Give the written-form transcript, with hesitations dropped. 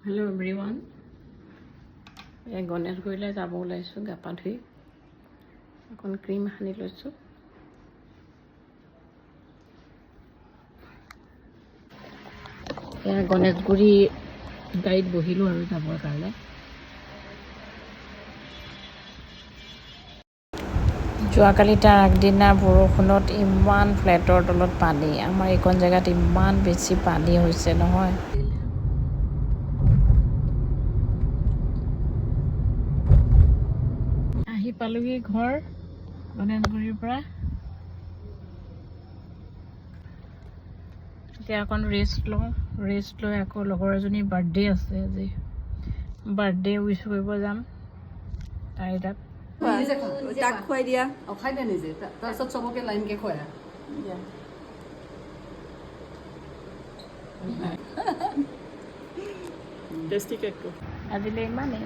Hello everyone. এই গণেশগুৰিলৈ যাব ওলাইছোঁ গা পা ধুই অকণ ক্ৰীম সানি লৈছোঁ এয়া গণেশগুৰি গাড়ীত বহিলোঁ আৰু যাবৰ কাৰণে যোৱাকালি তাৰ আগদিনা বৰষুণত ইমান ফ্লেটৰ তলত পানী আমাৰ এইকণ জেগাত ইমান বেছি পানী হৈছে নহয় আহি পালোহি ঘৰ গণেশগুৰিৰ পৰা এতিয়া অকণ ৰেষ্ট লৈ আকৌ লগৰ এজনীৰ বাৰ্থডে আছে আজি বাৰ্থডে উইচ কৰিব যাম তাই তাত তাক খুৱাই দিয়া খাই দিয়া নিজে তাৰপিছত চবকে লাইনকে খুৱাই টেষ্টি কেকটো আজিলৈ ইমানেই